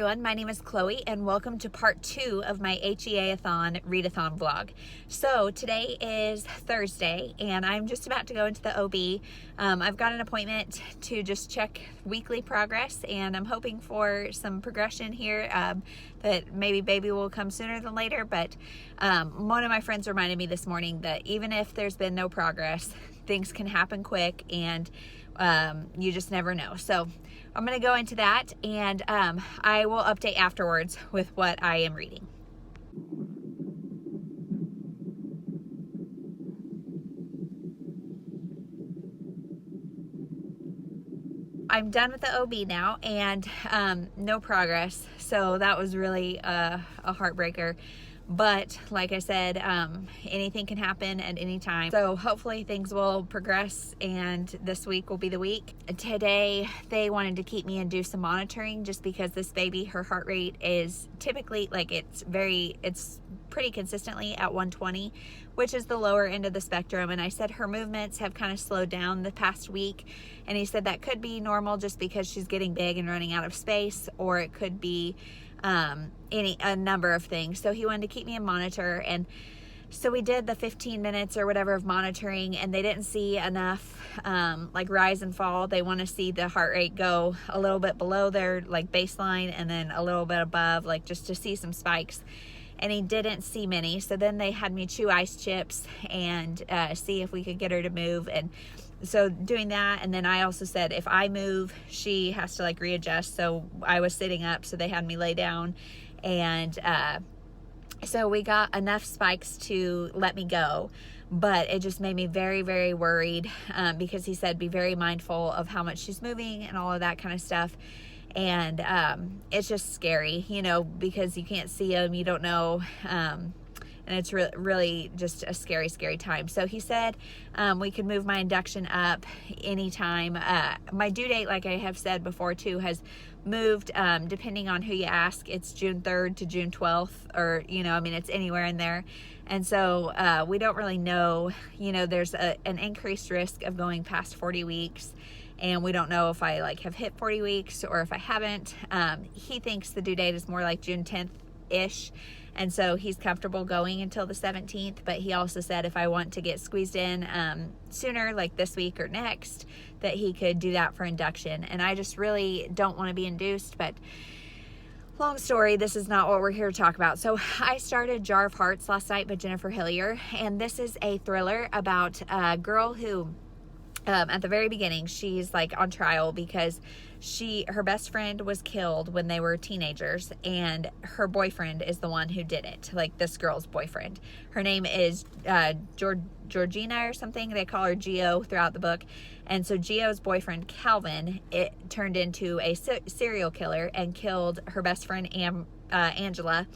everyone, my name is Chloe and welcome to part 2 of my HEA-athon readathon vlog. So today is Thursday and I'm just about to go into the OB. I've got an appointment to just check weekly progress and I'm hoping for some progression here, that maybe baby will come sooner than later, but one of my friends reminded me this morning that even if there's been no progress, things can happen quick and you just never know. So I'm going to go into that and I will update afterwards with what I am reading. I'm done with the OB now and no progress. So that was really a heartbreaker. But like I said, anything can happen at any time. So hopefully things will progress and this week will be the week. Today, they wanted to keep me and do some monitoring just because this baby, her heart rate is typically it's pretty consistently at 120, which is the lower end of the spectrum. And I said her movements have kind of slowed down the past week. And he said that could be normal just because she's getting big and running out of space, or it could be a number of things. So he wanted to keep me and monitor, and so we did the 15 minutes or whatever of monitoring, and they didn't see enough rise and fall. They want to see the heart rate go a little bit below their baseline and then a little bit above, just to see some spikes, and he didn't see many. So then they had me chew ice chips and see if we could get her to move. And so doing that, and then I also said if I move, she has to readjust. So I was sitting up, so they had me lay down, and so we got enough spikes to let me go. But it just made me very, very worried because he said be very mindful of how much she's moving and all of that kind of stuff. And it's just scary, because you can't see them, you don't know. And it's really just a scary, scary time. So he said we could move my induction up anytime. My due date, like I have said before too, has moved depending on who you ask. It's June 3rd to June 12th, or, it's anywhere in there. And so we don't really know, there's an increased risk of going past 40 weeks. And we don't know if I have hit 40 weeks or if I haven't. He thinks the due date is more like June 10th-ish. And so he's comfortable going until the 17th, but he also said if I want to get squeezed in sooner, like this week or next, that he could do that for induction. And I just really don't want to be induced, but long story, this is not what we're here to talk about. So I started Jar of Hearts last night by Jennifer Hillier, and this is a thriller about a girl who at the very beginning, she's on trial because her best friend was killed when they were teenagers, and her boyfriend is the one who did it, this girl's boyfriend. Her name is Georgina or something. They call her Geo throughout the book. And so Geo's boyfriend, Calvin, it turned into a serial killer and killed her best friend, Angela.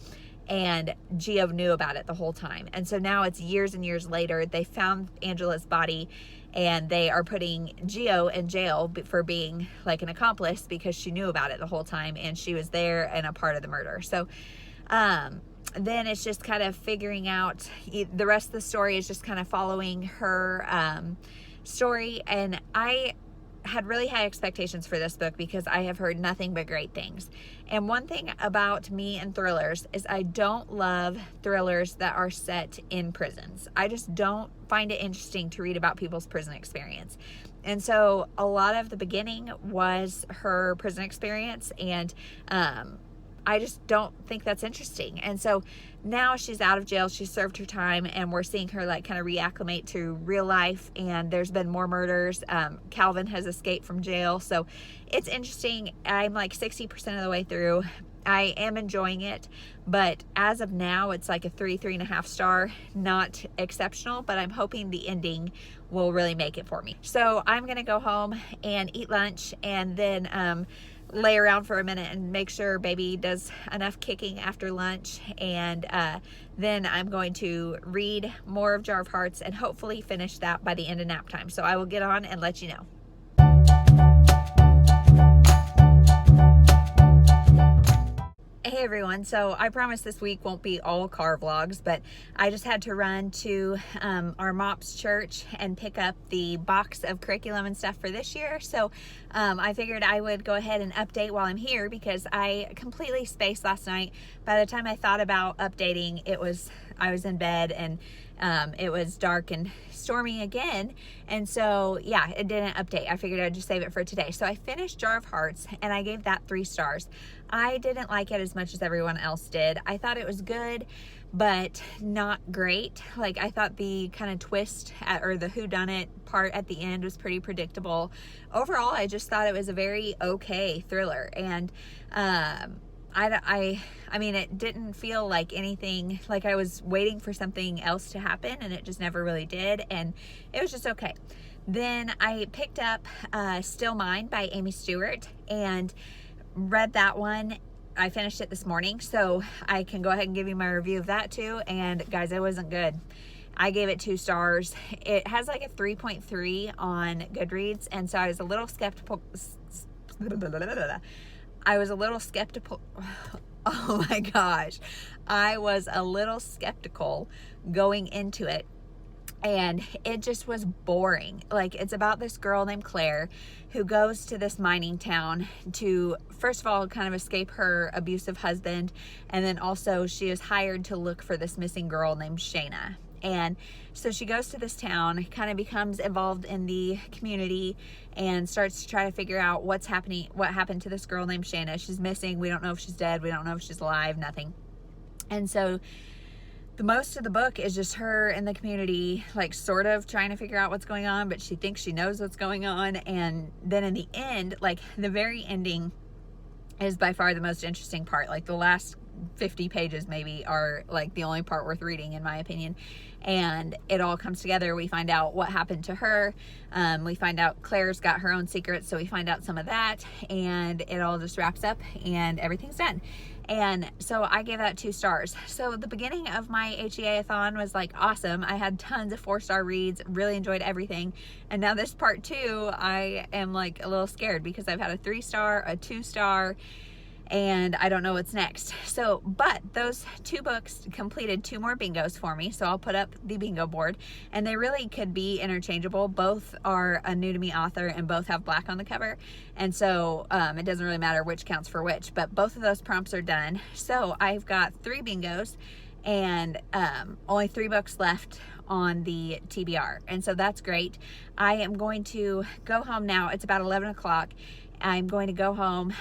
And Geo knew about it the whole time. And so now it's years and years later, they found Angela's body, and they are putting Geo in jail for being an accomplice because she knew about it the whole time and she was there and a part of the murder. So then it's just kind of figuring out, the rest of the story is just kind of following her story. And I had really high expectations for this book because I have heard nothing but great things. And one thing about me and thrillers is I don't love thrillers that are set in prisons. I just don't find it interesting to read about people's prison experience. And so a lot of the beginning was her prison experience, and I just don't think that's interesting. And so now she's out of jail, she served her time, and we're seeing her kind of reacclimate to real life, and there's been more murders. Calvin has escaped from jail, so it's interesting. I'm 60% of the way through. I am enjoying it, but as of now, it's a 3.5 star, not exceptional, but I'm hoping the ending will really make it for me. So I'm gonna go home and eat lunch, and then lay around for a minute and make sure baby does enough kicking after lunch, and then I'm going to read more of Jar of Hearts and hopefully finish that by the end of nap time. So I will get on and let you know. Hey everyone, so I promise this week won't be all car vlogs, but I just had to run to our MOPS church and pick up the box of curriculum and stuff for this year. So I figured I would go ahead and update while I'm here because I completely spaced last night. By the time I thought about updating, I was in bed and it was dark and stormy again, and so yeah, it didn't update. I figured I'd just save it for today. So I finished Jar of Hearts and I gave that 3 stars. I didn't like it as much as everyone else did. I thought it was good, but not great. Like, I thought the kind of twist or the whodunit part at the end was pretty predictable. Overall, I just thought it was a very okay thriller, and I mean, it didn't feel like anything, like I was waiting for something else to happen, and it just never really did, and it was just okay. Then I picked up Still Mine by Amy Stewart and read that one. I finished it this morning, so I can go ahead and give you my review of that too. And guys, it wasn't good. I gave it 2 stars. It has like a 3.3 on Goodreads, and so I was a little skeptical. Oh my gosh. I was a little skeptical going into it, and it just was boring. Like, it's about this girl named Claire who goes to this mining town to, first of all, kind of escape her abusive husband, and then also she is hired to look for this missing girl named Shayna. And so she goes to this town, kind of becomes involved in the community, and starts to try to figure out what happened to this girl named Shayna. She's missing. We don't know if she's dead. We don't know if she's alive, nothing. And so the most of the book is just her in the community, like sort of trying to figure out what's going on, but she thinks she knows what's going on. And then in the end, like the very ending is by far the most interesting part. Like the last 50 pages maybe are like the only part worth reading, in my opinion. And it all comes together. We find out what happened to her. We find out Claire's got her own secrets, so we find out some of that, and it all just wraps up and everything's done. And so I gave that 2 stars. So the beginning of my HEA-athon was like awesome. I had tons of 4-star reads, really enjoyed everything. And now this part 2, I am like a little scared because I've had a 3-star, a 2-star, and I don't know what's next. So, but those 2 books completed 2 more bingos for me, so I'll put up the bingo board, and they really could be interchangeable. Both are a new to me author and both have black on the cover, and so it doesn't really matter which counts for which, but both of those prompts are done. So I've got 3 bingos and only 3 books left on the TBR, and so that's great. I am going to go home now. It's about 11 o'clock. I'm going to go home.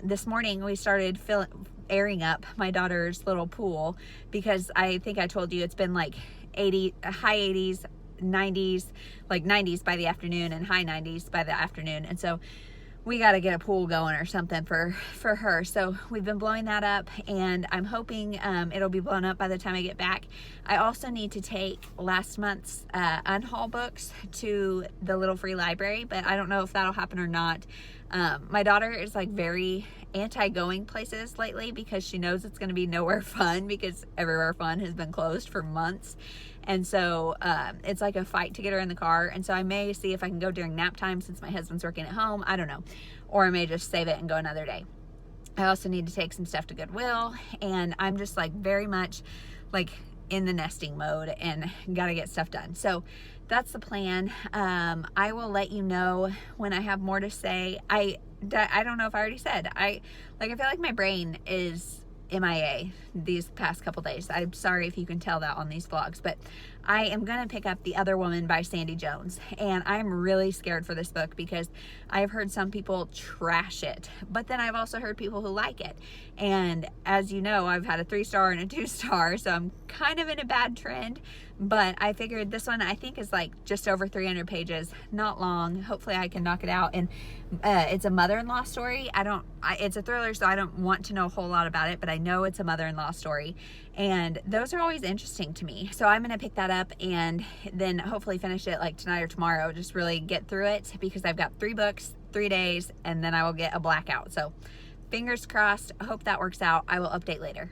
This morning we started airing up my daughter's little pool because I think I told you it's been like high 80s, 90s, like 90s by the afternoon and high 90s by the afternoon. And so we got to get a pool going or something for her. So we've been blowing that up, and I'm hoping it'll be blown up by the time I get back. I also need to take last month's unhaul books to the little free library, but I don't know if that'll happen or not. My daughter is like very anti-going places lately because she knows it's going to be nowhere fun because everywhere fun has been closed for months. And so it's like a fight to get her in the car. And so I may see if I can go during nap time since my husband's working at home. I don't know. Or I may just save it and go another day. I also need to take some stuff to Goodwill. And I'm just like very much like in the nesting mode and got to get stuff done. So that's the plan. I will let you know when I have more to say. I don't know if I already said. I feel like my brain is MIA these past couple days. I'm sorry if you can tell that on these vlogs, but I am going to pick up The Other Woman by Sandie Jones, and I'm really scared for this book because I've heard some people trash it, but then I've also heard people who like it. And as you know, I've had a 3-star and a 2-star, so I'm kind of in a bad trend, but I figured this one I think is like just over 300 pages, not long. Hopefully I can knock it out. And it's a mother-in-law story. It's a thriller, so I don't want to know a whole lot about it, but I know it's a mother-in-law story, and those are always interesting to me. So I'm going to pick that up and then hopefully finish it like tonight or tomorrow, just really get through it because I've got 3 books, 3 days, and then I will get a blackout. So fingers crossed. I hope that works out. I will update later.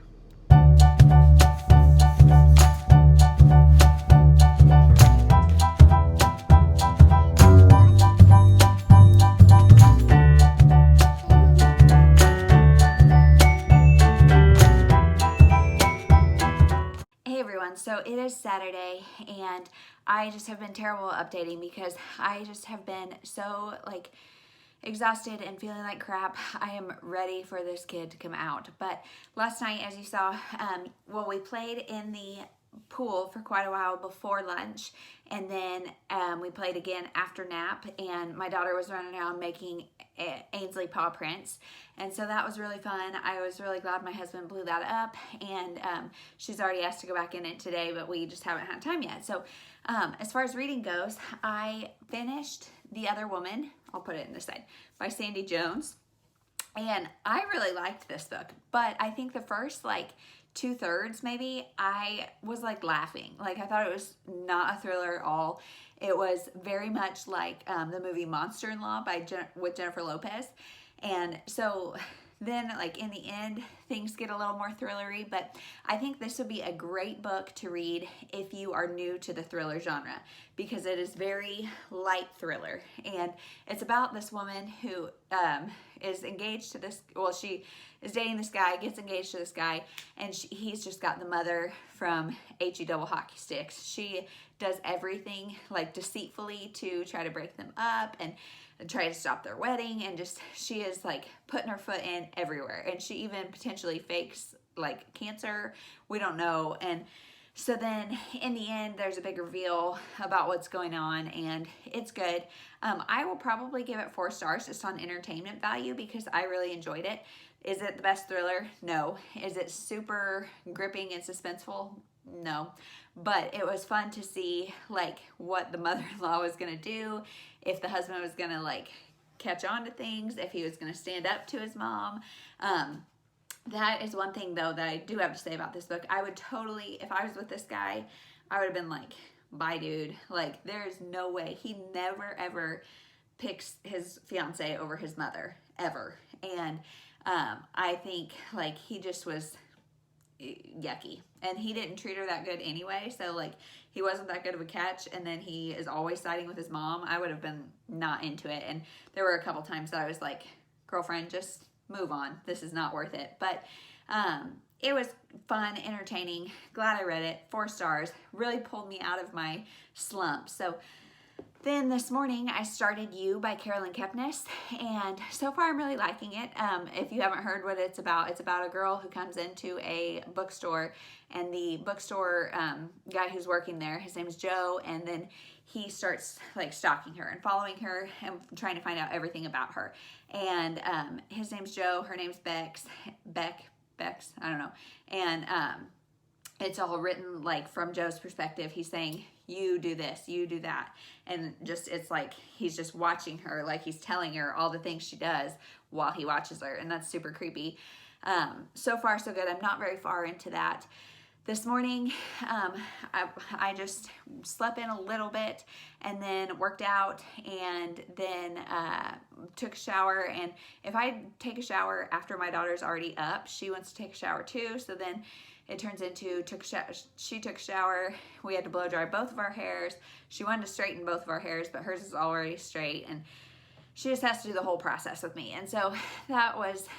So it is Saturday, and I just have been terrible at updating because I just have been so like exhausted and feeling like crap. I am ready for this kid to come out. But last night, as you saw, well, we played in the pool for quite a while before lunch, and then we played again after nap, and my daughter was running around making Ainsley paw prints, and so that was really fun. I was really glad my husband blew that up, and she's already asked to go back in it today, but we just haven't had time yet. So as far as reading goes, I finished The Other Woman, I'll put it in this side, by Sandie Jones, and I really liked this book, but I think the first like 2/3 maybe, I was like laughing. Like I thought it was not a thriller at all. It was very much like the movie Monster-in-Law with Jennifer Lopez. And so then like in the end, things get a little more thrillery, but I think this would be a great book to read if you are new to the thriller genre, because it is very light thriller. And it's about this woman who is engaged to this, well, she is dating this guy, gets engaged to this guy, and he's just got the mother from HE double hockey sticks. She does everything like deceitfully to try to break them up and try to stop their wedding, and just she is like putting her foot in everywhere, and she even potentially fakes like cancer, we don't know. And so then in the end there's a big reveal about what's going on, and it's good. I will probably give it 4 stars just on entertainment value because I really enjoyed it. Is it the best thriller? No. Is it super gripping and suspenseful? No. But it was fun to see like what the mother-in-law was gonna do, if the husband was gonna like catch on to things, if he was gonna stand up to his mom. That is one thing though that I do have to say about this book. I would totally, if I was with this guy, I would have been like, bye dude. Like there's no way. He never ever picks his fiance over his mother, ever. And I think like he just was yucky, and he didn't treat her that good anyway, so like he wasn't that good of a catch. And then he is always siding with his mom. I would have been not into it, and there were a couple times that I was like, girlfriend, just move on, this is not worth it. But it was fun, entertaining, glad I read it. 4 stars, really pulled me out of my slump. So then this morning I started You by Carolyn Kepnes, and so far I'm really liking it. If you haven't heard what it's about a girl who comes into a bookstore, and the bookstore guy who's working there, his name is Joe, and then he starts like stalking her and following her and trying to find out everything about her. And his name's Joe, her name's Bex, I don't know. And it's all written like from Joe's perspective. He's saying, you do this, you do that. And just, it's like, he's just watching her, like he's telling her all the things she does while he watches her. And that's super creepy. So far, so good. I'm not very far into that. This morning, I just slept in a little bit and then worked out, and then took a shower. And if I take a shower after my daughter's already up, she wants to take a shower too. So then it turns into she took a shower. We had to blow dry both of our hairs. She wanted to straighten both of our hairs, but hers is already straight, and she just has to do the whole process with me. And so that was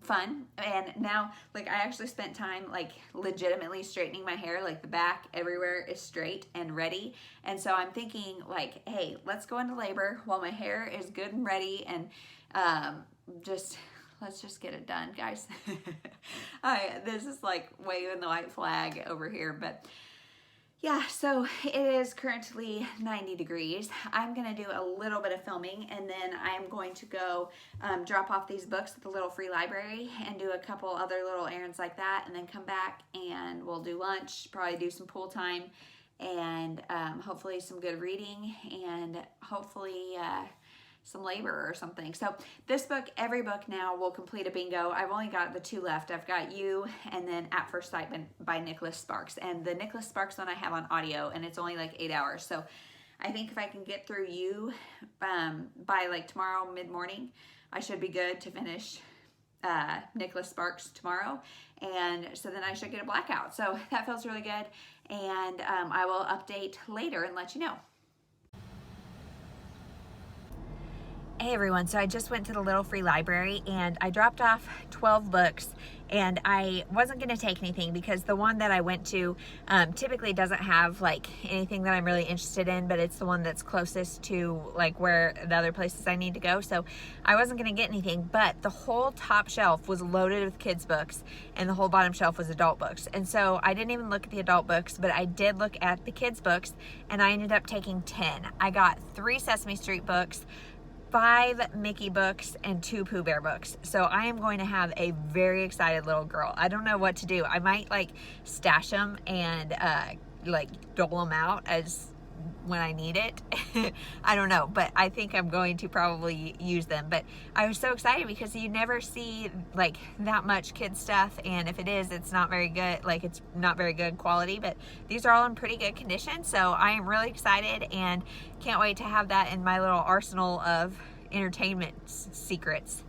fun. And now, like, I actually spent time like legitimately straightening my hair, like the back everywhere is straight and ready. And so I'm thinking like, hey, let's go into labor while my hair is good and ready, and let's just get it done, guys. This is like waving the white flag over here, but yeah, so it is currently 90 degrees. I'm gonna do a little bit of filming, and then I'm going to go drop off these books at the little free library and do a couple other little errands like that, and then come back and we'll do lunch, probably do some pool time, and hopefully some good reading, and hopefully some labor or something. So this book, every book now will complete a bingo. I've only got the 2 left. I've got You, and then At First Sight by Nicholas Sparks. And the Nicholas Sparks one I have on audio, and it's only like 8 hours. So I think if I can get through You by like tomorrow mid-morning, I should be good to finish Nicholas Sparks tomorrow. And so then I should get a blackout. So that feels really good. And I will update later and let you know. Hey everyone, so I just went to the Little Free Library and I dropped off 12 books, and I wasn't going to take anything because the one that I went to typically doesn't have like anything that I'm really interested in, but it's the one that's closest to like where the other places I need to go. So I wasn't going to get anything, but the whole top shelf was loaded with kids books and the whole bottom shelf was adult books. And so I didn't even look at the adult books, but I did look at the kids books, and I ended up taking 10. I got 3 Sesame Street books, 5 Mickey books, and 2 Pooh Bear books. So I am going to have a very excited little girl. I don't know what to do. I might like stash them and like dole them out as when I need it. I don't know, but I think I'm going to probably use them. But I was so excited because you never see like that much kid stuff, and if it is, it's not very good. Like, it's not very good quality, but these are all in pretty good condition. So I am really excited and can't wait to have that in my little arsenal of entertainment secrets.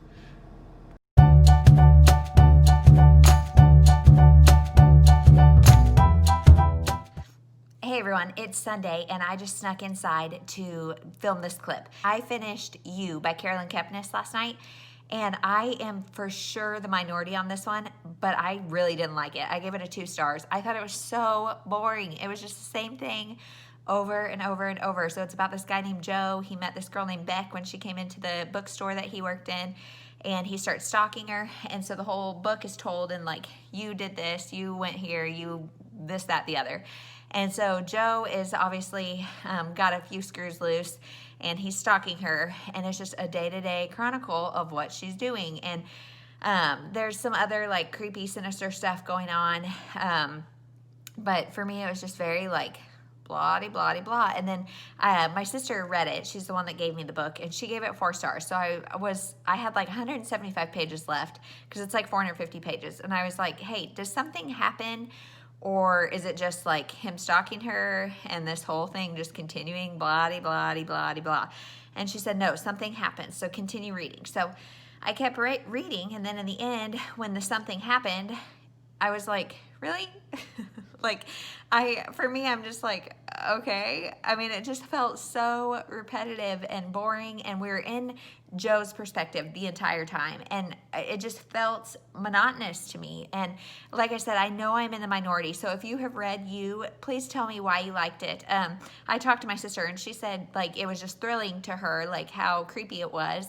Hey everyone, it's Sunday and I just snuck inside to film this clip. I finished You by Carolyn Kepnes last night, and I am for sure the minority on this one, but I really didn't like it. I gave it a 2 stars. I thought it was so boring. It was just the same thing over and over and over. So it's about this guy named Joe. He met this girl named Beck when she came into the bookstore that he worked in, and he starts stalking her. And so the whole book is told in like, you did this, you went here, you this, that, the other. And so Joe is obviously got a few screws loose, and he's stalking her, and it's just a day-to-day chronicle of what she's doing. And there's some other like creepy, sinister stuff going on. But for me, it was just very like blah, blah, blah. And then my sister read it. She's the one that gave me the book, and she gave it 4 stars. So I had like 175 pages left because it's like 450 pages. And I was like, hey, does something happen? Or is it just like him stalking her and this whole thing just continuing, blah, blah, blah, blah. And she said, no, something happened, so continue reading. So I kept reading, and then in the end, when the something happened, I was like, really? Like, for me, I'm just like, okay. I mean, it just felt so repetitive and boring, and we were in Joe's perspective the entire time, and it just felt monotonous to me. And like I said, I know I'm in the minority, so if you have read You, please tell me why you liked it. I talked to my sister, and she said like it was just thrilling to her, like how creepy it was.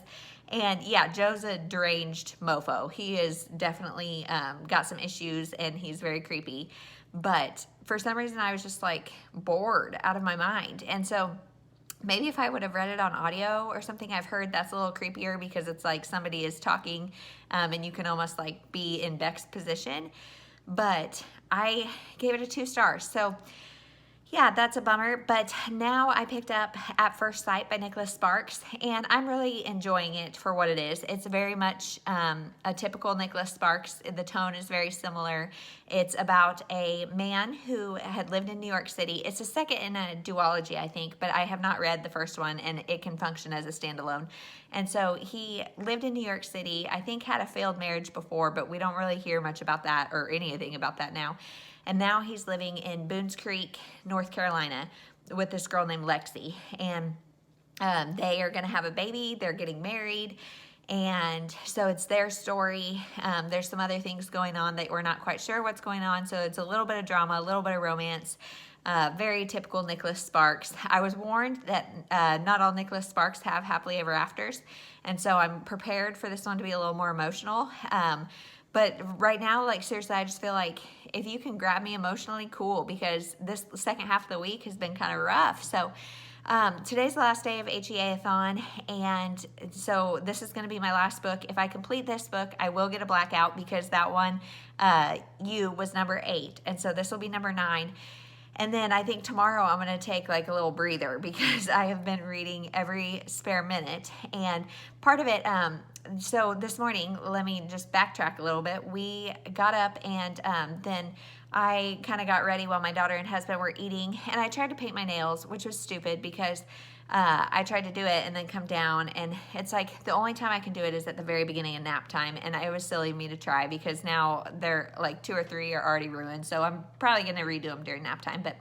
And yeah, Joe's a deranged mofo. He is definitely got some issues, and he's very creepy. But for some reason, I was just like bored out of my mind. And so maybe if I would have read it on audio or something, I've heard that's a little creepier because it's like somebody is talking and you can almost like be in Beck's position. But I gave it a 2 stars. So yeah, that's a bummer, but now I picked up At First Sight by Nicholas Sparks, and I'm really enjoying it for what it is. It's very much a typical Nicholas Sparks. The tone is very similar. It's about a man who had lived in New York City. It's a second in a duology, I think, but I have not read the first one, and it can function as a standalone. And so he lived in New York City, I think had a failed marriage before, but we don't really hear much about that or anything about that now. And now he's living in Boones Creek, North Carolina, with this girl named Lexi. And they are going to have a baby. They're getting married. And so it's their story. There's some other things going on that we're not quite sure what's going on. So it's a little bit of drama, a little bit of romance. Very typical Nicholas Sparks. I was warned that not all Nicholas Sparks have happily ever afters. And so I'm prepared for this one to be a little more emotional. But right now, like seriously, I just feel like if you can grab me emotionally, cool, because this second half of the week has been kind of rough. So today's the last day of HEA-athon, and so this is going to be my last book. If I complete this book, I will get a blackout because that one, You, was number 8, and so this will be number 9. And then I think tomorrow I'm going to take like a little breather because I have been reading every spare minute. And part of it, so this morning, let me just backtrack a little bit. We got up and then I kind of got ready while my daughter and husband were eating, and I tried to paint my nails, which was stupid because I tried to do it and then come down, and it's like the only time I can do it is at the very beginning of nap time, and it was silly of me to try because now they're like 2 or 3 are already ruined, so I'm probably going to redo them during nap time. But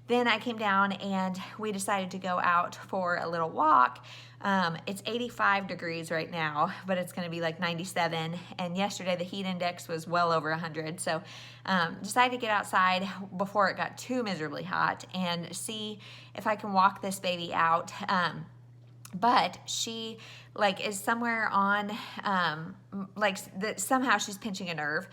then I came down and we decided to go out for a little walk, It's 85 degrees right now, but it's going to be like 97. And yesterday the heat index was well over 100. So decided to get outside before it got too miserably hot and see if I can walk this baby out. But she like is somewhere on somehow she's pinching a nerve,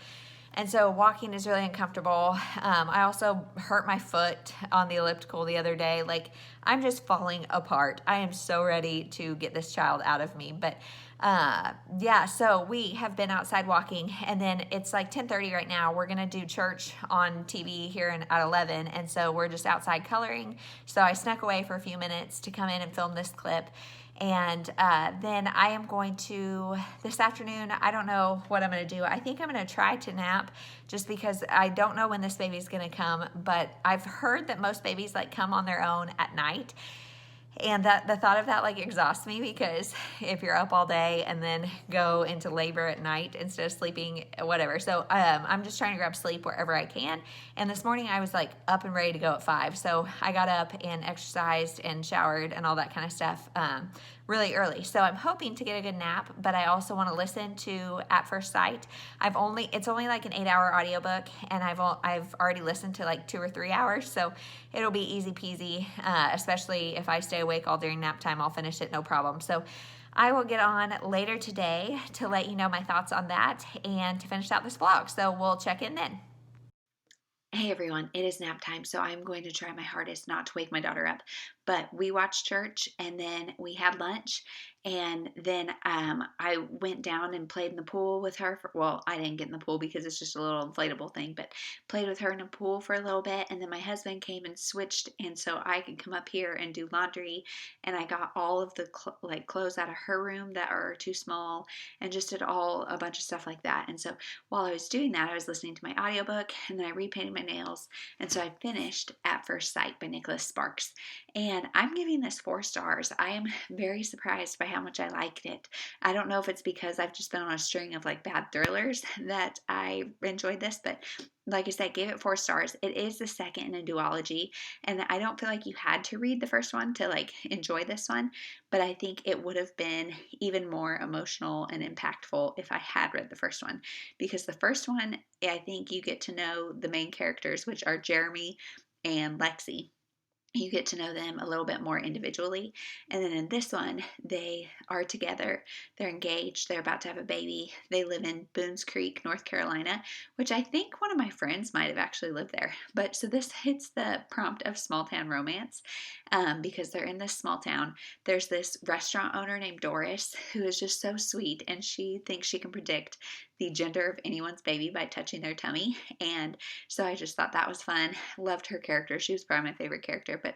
and so walking is really uncomfortable. I also hurt my foot on the elliptical the other day. Like, I'm just falling apart. I am so ready to get this child out of me. But yeah, so we have been outside walking, and then it's like 10:30 right now. We're gonna do church on TV here at 11, and so we're just outside coloring. So I snuck away for a few minutes to come in and film this clip. And then I am going to, this afternoon, I don't know what I'm going to do. I think I'm going to try to nap just because I don't know when this baby's going to come. But I've heard that most babies like come on their own at night. And that the thought of that like exhausts me, because if you're up all day and then go into labor at night instead of sleeping, whatever. So I'm just trying to grab sleep wherever I can. And this morning I was like up and ready to go at 5. So I got up and exercised and showered and all that kind of stuff really early. So I'm hoping to get a good nap, but I also want to listen to At First Sight. It's only like an 8-hour audiobook, and I've already listened to like 2 or 3 hours. So it'll be easy peasy, especially if I stay awake all during nap time. I'll finish it no problem. So I will get on later today to let you know my thoughts on that and to finish out this vlog. So we'll check in then. Hey everyone, it is nap time, so I'm going to try my hardest not to wake my daughter up. But we watched church, and then we had lunch, and then I went down and played in the pool with her. Well, I didn't get in the pool because it's just a little inflatable thing, but played with her in a pool for a little bit, and then my husband came and switched, and so I could come up here and do laundry, and I got all of the clothes out of her room that are too small, and just did a bunch of stuff like that. And so while I was doing that, I was listening to my audiobook, and then I repainted my nails, and so I finished At First Sight by Nicholas Sparks. And I'm giving this 4 stars. I am very surprised by how much I liked it. I don't know if it's because I've just been on a string of like bad thrillers that I enjoyed this, but like I said, gave it 4 stars. It is the second in a duology, and I don't feel like you had to read the first one to like enjoy this one, but I think it would have been even more emotional and impactful if I had read the first one, because the first one, I think you get to know the main characters, which are Jeremy and Lexi. You get to know them a little bit more individually. And then in this one, they are together. They're engaged. They're about to have a baby. They live in Boones Creek, North Carolina, which I think one of my friends might have actually lived there. But so this hits the prompt of small town romance because they're in this small town. There's this restaurant owner named Doris who is just so sweet, and she thinks she can predict the gender of anyone's baby by touching their tummy. And so I just thought that was fun. Loved her character. She was probably my favorite character. But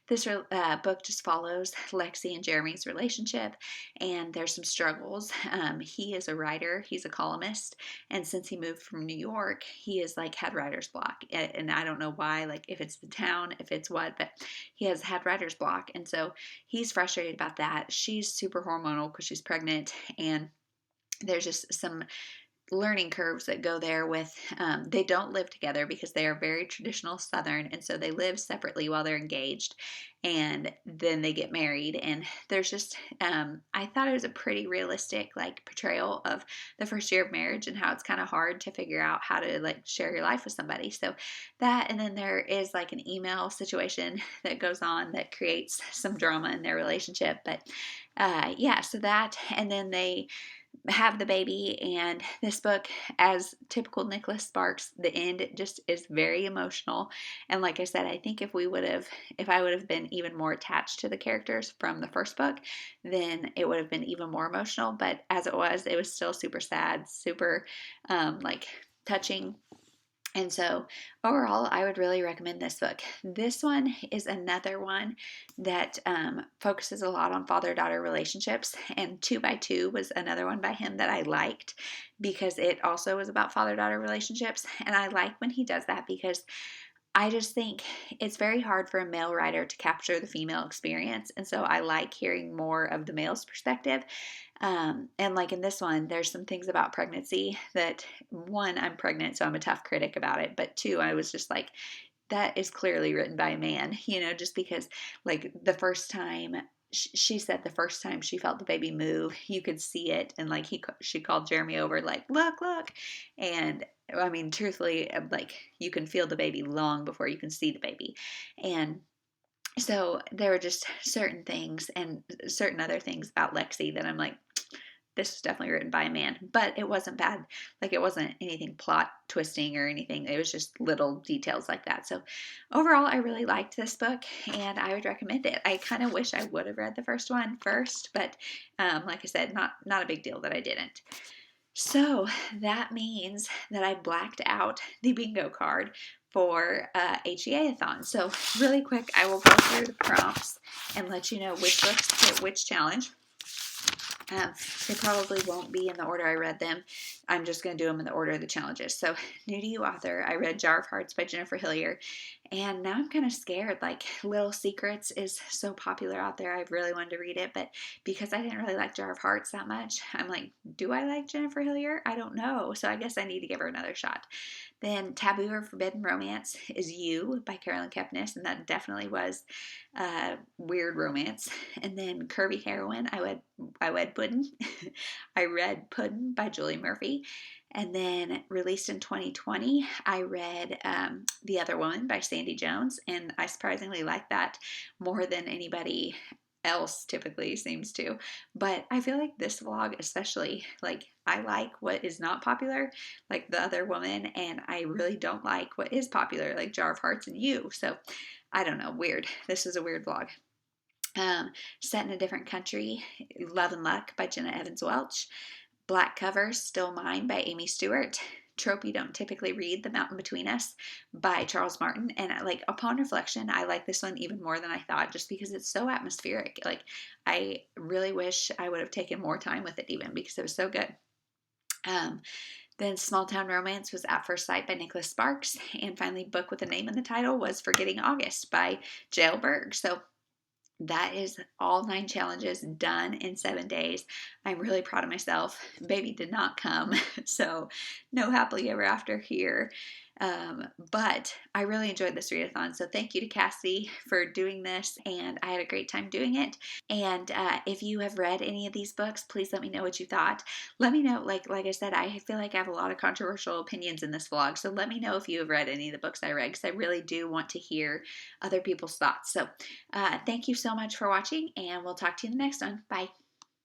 this book just follows Lexi and Jeremy's relationship, and there's some struggles. He is a writer. He's a columnist. And since he moved from New York, he has like had writer's block. And I don't know why, like if it's the town, if it's what, but he has had writer's block. And so he's frustrated about that. She's super hormonal because she's pregnant, and there's just some learning curves that go there with they don't live together because they are very traditional Southern, and so they live separately while they're engaged, and then they get married. And there's just I thought it was a pretty realistic like portrayal of the first year of marriage and how it's kind of hard to figure out how to like share your life with somebody. So that, and then there is like an email situation that goes on that creates some drama in their relationship. But yeah, so that, and then they have the baby. And this book, as typical Nicholas Sparks, the end just is very emotional. And like I said, I think if I would have been even more attached to the characters from the first book, then it would have been even more emotional. But as it was still super sad, super like touching. And so overall, I would really recommend this book. This one is another one that focuses a lot on father-daughter relationships, and 2 by 2 was another one by him that I liked because it also was about father-daughter relationships. And I like when he does that because I just think it's very hard for a male writer to capture the female experience. And so I like hearing more of the male's perspective. And like in this one, there's some things about pregnancy that, 1, I'm pregnant, so I'm a tough critic about it. But 2, I was just like, that is clearly written by a man, just because like the first time she said the first time she felt the baby move, you could see it, and like she called Jeremy over, like, look, and I mean, truthfully, like, you can feel the baby long before you can see the baby. And so there were just certain things and certain other things about Lexi that I'm like, this was definitely written by a man, but it wasn't bad. Like, it wasn't anything plot twisting or anything. It was just little details like that. So overall, I really liked this book, and I would recommend it. I kind of wish I would have read the first one first, but like I said, not a big deal that I didn't. So that means that I blacked out the bingo card for HEA-athon. So really quick, I will go through the prompts and let you know which books fit which challenge. They probably won't be in the order I read them. I'm just going to do them in the order of the challenges. So, new to you author, I read Jar of Hearts by Jennifer Hillier, and now I'm kind of scared. Like, Little Secrets is so popular out there. I really wanted to read it, but because I didn't really like Jar of Hearts that much, I'm like, do I like Jennifer Hillier? I don't know. So I guess I need to give her another shot. Then Taboo or Forbidden Romance is You by Carolyn Kepnes, and that definitely was weird romance. And then Curvy Heroine, I read Puddin. I read Puddin by Julie Murphy. And then released in 2020, I read The Other Woman by Sandie Jones, and I surprisingly liked that more than anybody else typically seems to. But I feel like this vlog especially, like, I like what is not popular, like The Other Woman, and I really don't like what is popular, like Jar of Hearts and You. So I don't know, weird. This is a weird vlog. Set in a Different Country, Love and Luck by Jenna Evans Welch. Black Covers, Still Mine by Amy Stewart. Trope You Don't Typically Read, The Mountain Between Us by Charles Martin. And like, upon reflection, I like this one even more than I thought, just because it's so atmospheric. Like, I really wish I would have taken more time with it even, because it was so good. Then Small Town Romance was At First Sight by Nicholas Sparks. And finally, Book with a Name in the Title was Forgetting August by Jael Berg. So that is all 9 challenges done in 7 days. I'm really proud of myself. Baby did not come, so no happily ever after here. But I really enjoyed this readathon, so thank you to Cassie for doing this, and I had a great time doing it. And if you have read any of these books, please let me know what you thought. Let me know, like I said, I feel like I have a lot of controversial opinions in this vlog, so let me know if you have read any of the books I read, because I really do want to hear other people's thoughts. So thank you so much for watching, and we'll talk to you in the next one. Bye.